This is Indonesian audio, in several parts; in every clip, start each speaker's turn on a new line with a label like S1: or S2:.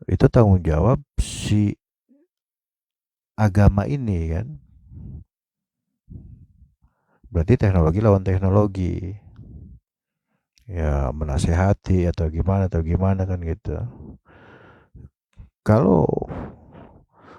S1: itu tanggung jawab si agama ini kan. Berarti teknologi lawan teknologi. Ya menasehati atau gimana kan gitu. Kalau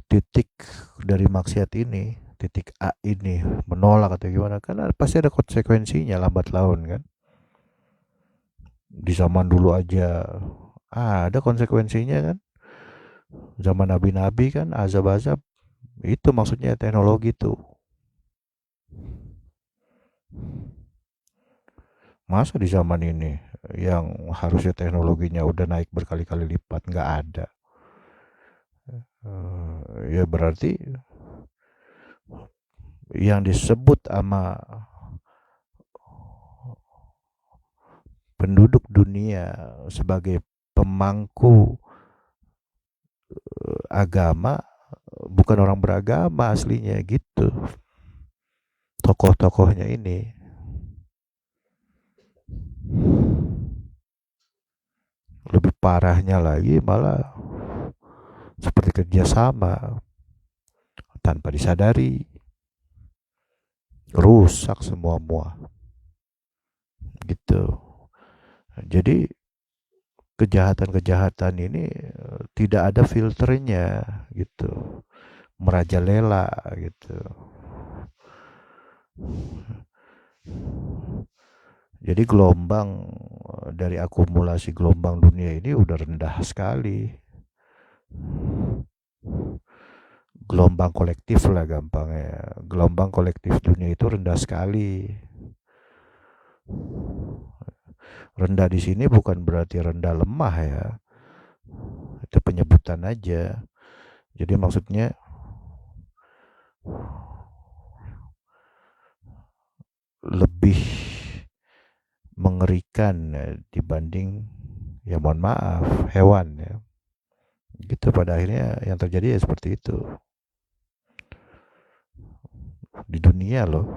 S1: titik dari maksiat ini, titik A ini menolak atau gimana kan pasti ada konsekuensinya lambat laun kan. Di zaman dulu aja ada konsekuensinya kan. Zaman nabi-nabi kan azab-azab. Itu maksudnya teknologi tuh. Masa di zaman ini yang harusnya teknologinya udah naik berkali-kali lipat nggak ada. Ya berarti yang disebut sama penduduk dunia sebagai pemangku agama bukan orang beragama aslinya gitu. Tokoh-tokohnya ini. Lebih parahnya lagi malah seperti kerjasama tanpa disadari. Rusak semua gitu. Jadi kejahatan-kejahatan ini tidak ada filternya gitu. Merajalela gitu. Jadi gelombang dari akumulasi gelombang dunia ini udah rendah sekali. Gelombang kolektif lah gampangnya. Gelombang kolektif dunia itu rendah sekali. Rendah di sini bukan berarti rendah lemah ya. Itu penyebutan aja. Jadi maksudnya lebih mengerikan ya, dibanding ya mohon maaf hewan ya. Gitu pada akhirnya yang terjadi ya seperti itu. Di dunia loh.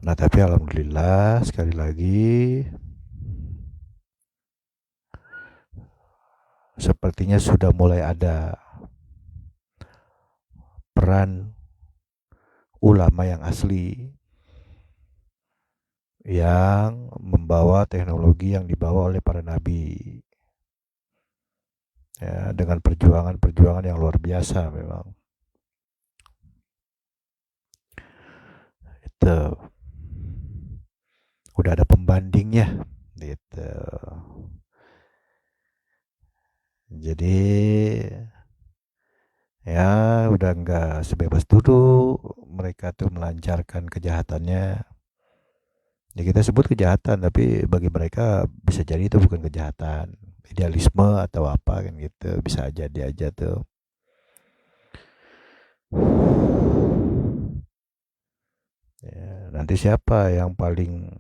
S1: Nah tapi alhamdulillah sekali lagi sepertinya sudah mulai ada peran ulama yang asli yang membawa teknologi yang dibawa oleh para nabi ya, dengan perjuangan-perjuangan yang luar biasa memang itu udah ada pembandingnya gitu. Jadi ya udah nggak sebebas dulu mereka tuh melancarkan kejahatannya. Ya kita sebut kejahatan, tapi bagi mereka bisa jadi itu bukan kejahatan, idealisme atau apa kan gitu, bisa aja dia aja tuh. Ya, nanti siapa yang paling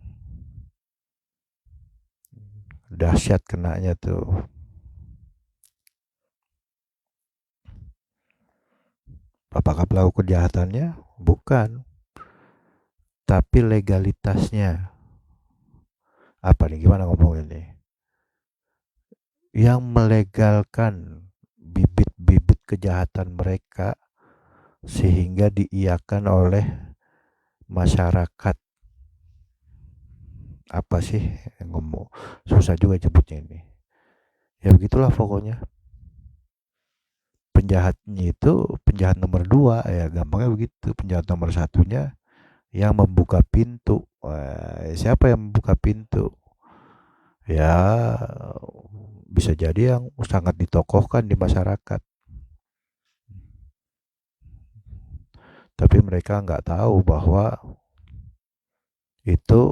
S1: dahsyat kenanya tuh? Apakah pelaku kejahatannya? Bukan, tapi legalitasnya. Apa nih? Gimana ngomongin nih? Yang melegalkan bibit-bibit kejahatan mereka sehingga diiakan oleh masyarakat. Apa sih yang ngomong? Susah juga sebutnya ini. Ya begitulah pokoknya. Penjahatnya itu penjahat nomor 2 ya gampangnya begitu. Penjahat nomor satunya yang membuka pintu. Wah, siapa yang membuka pintu? Ya bisa jadi yang sangat ditokohkan di masyarakat. Tapi mereka nggak tahu bahwa itu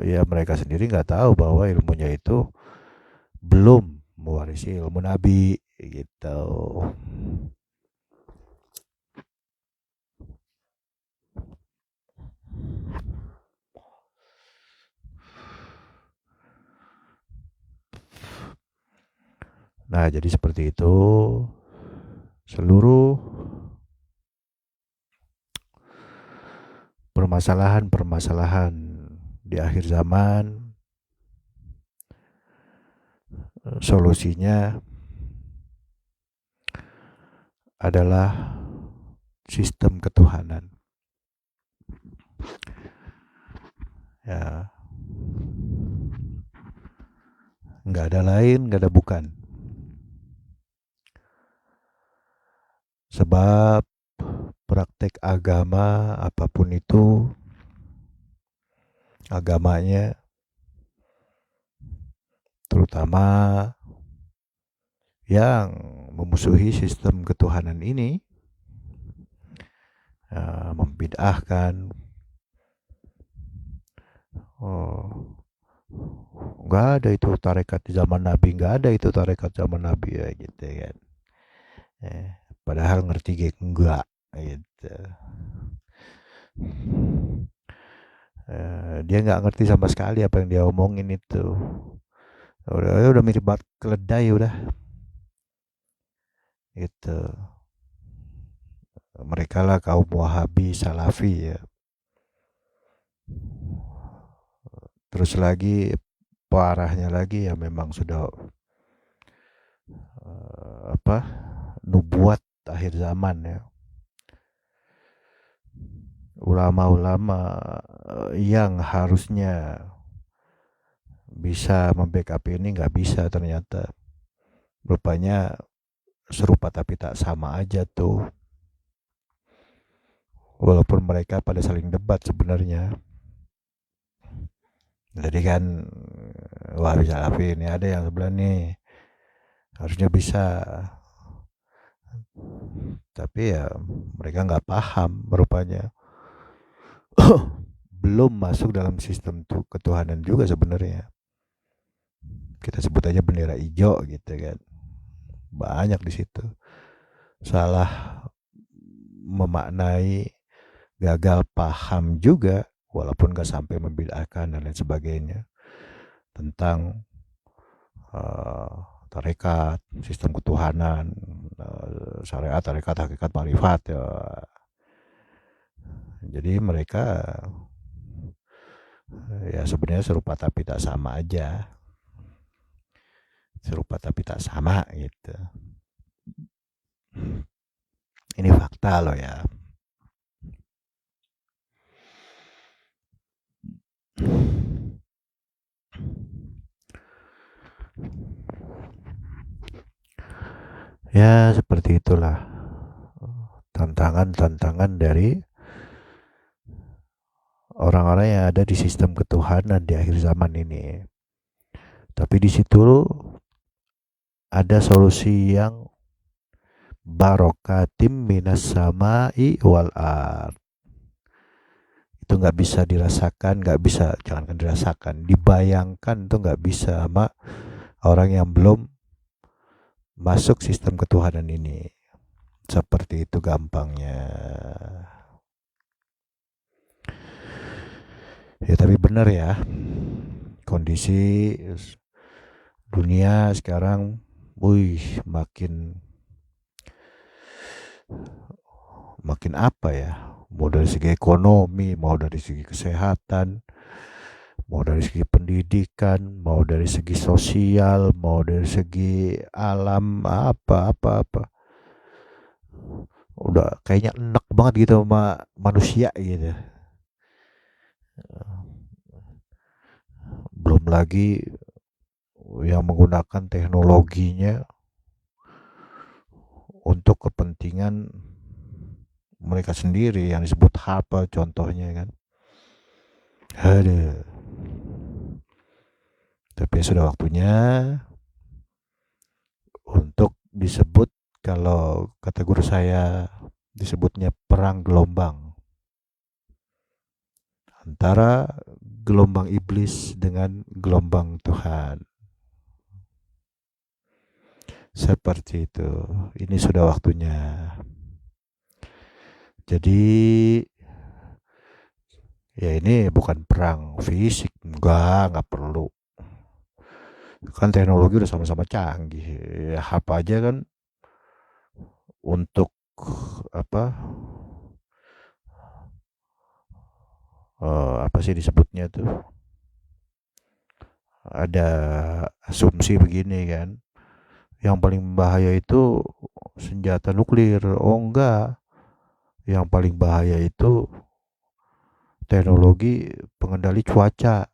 S1: ya mereka sendiri nggak tahu bahwa ilmunya itu belum mewarisi ilmu Nabi gitu. Nah, jadi seperti itu seluruh permasalahan-permasalahan di akhir zaman, solusinya adalah sistem ketuhanan. Ya, nggak ada lain, nggak ada bukan. Sebab praktek agama apapun itu, agamanya terutama yang memusuhi sistem ketuhanan ini, membid'ahkan, nggak ada itu tarekat di zaman Nabi, nggak ada itu tarekat zaman Nabi ya gitu kan. Padahal ngerti enggak gitu. Dia nggak ngerti sama sekali apa yang dia omongin itu. Udah mirip banget keledai udah. Gitu. Mereka lah kaum Wahabi, Salafi ya. Terus lagi parahnya lagi ya memang sudah nubuat akhir zaman ya. Ulama-ulama yang harusnya bisa membackup ini nggak bisa ternyata. Rupanya serupa tapi tak sama aja tuh. Walaupun mereka pada saling debat sebenarnya. Jadi kan wah bisa Salafi ini ada yang sebelah nih harusnya bisa, tapi ya mereka nggak paham rupanya. Belum masuk dalam sistem ketuhanan juga sebenarnya. Kita sebut aja bendera hijau gitu kan. Banyak di situ. Salah memaknai, gagal paham juga, walaupun gak sampai membid'ahkan dan lain sebagainya, tentang tarekat, sistem ketuhanan, syariat, tarekat, hakikat, marifat ya. Jadi mereka ya sebenarnya serupa tapi tak sama aja. Serupa tapi tak sama gitu. Ini fakta loh ya. Ya seperti itulah tantangan-tantangan dari orang-orang yang ada di sistem ketuhanan di akhir zaman ini. Tapi di situ ada solusi yang barokatim minas sama'i wal ard. Itu nggak bisa dirasakan, nggak bisa, jangankan dirasakan, dibayangkan tuh nggak bisa sama orang yang belum masuk sistem ketuhanan ini. Seperti itu gampangnya. Ya tapi benar ya, kondisi dunia sekarang, makin apa ya? Mau dari segi ekonomi, mau dari segi kesehatan, mau dari segi pendidikan, mau dari segi sosial, mau dari segi alam, apa. Udah kayaknya enak banget gitu sama manusia gitu. Belum lagi yang menggunakan teknologinya untuk kepentingan mereka sendiri yang disebut apa contohnya kan. Aduh. Tapi sudah waktunya untuk disebut, kalau kata guru saya disebutnya perang gelombang antara gelombang iblis dengan gelombang Tuhan. Seperti itu. Ini sudah waktunya. Jadi ya ini bukan perang fisik, nggak perlu. Kan teknologi udah sama-sama canggih. Ya apa aja kan untuk apa apa sih disebutnya tuh, ada asumsi begini kan, yang paling bahaya itu senjata nuklir. Oh enggak, yang paling bahaya itu teknologi pengendali cuaca.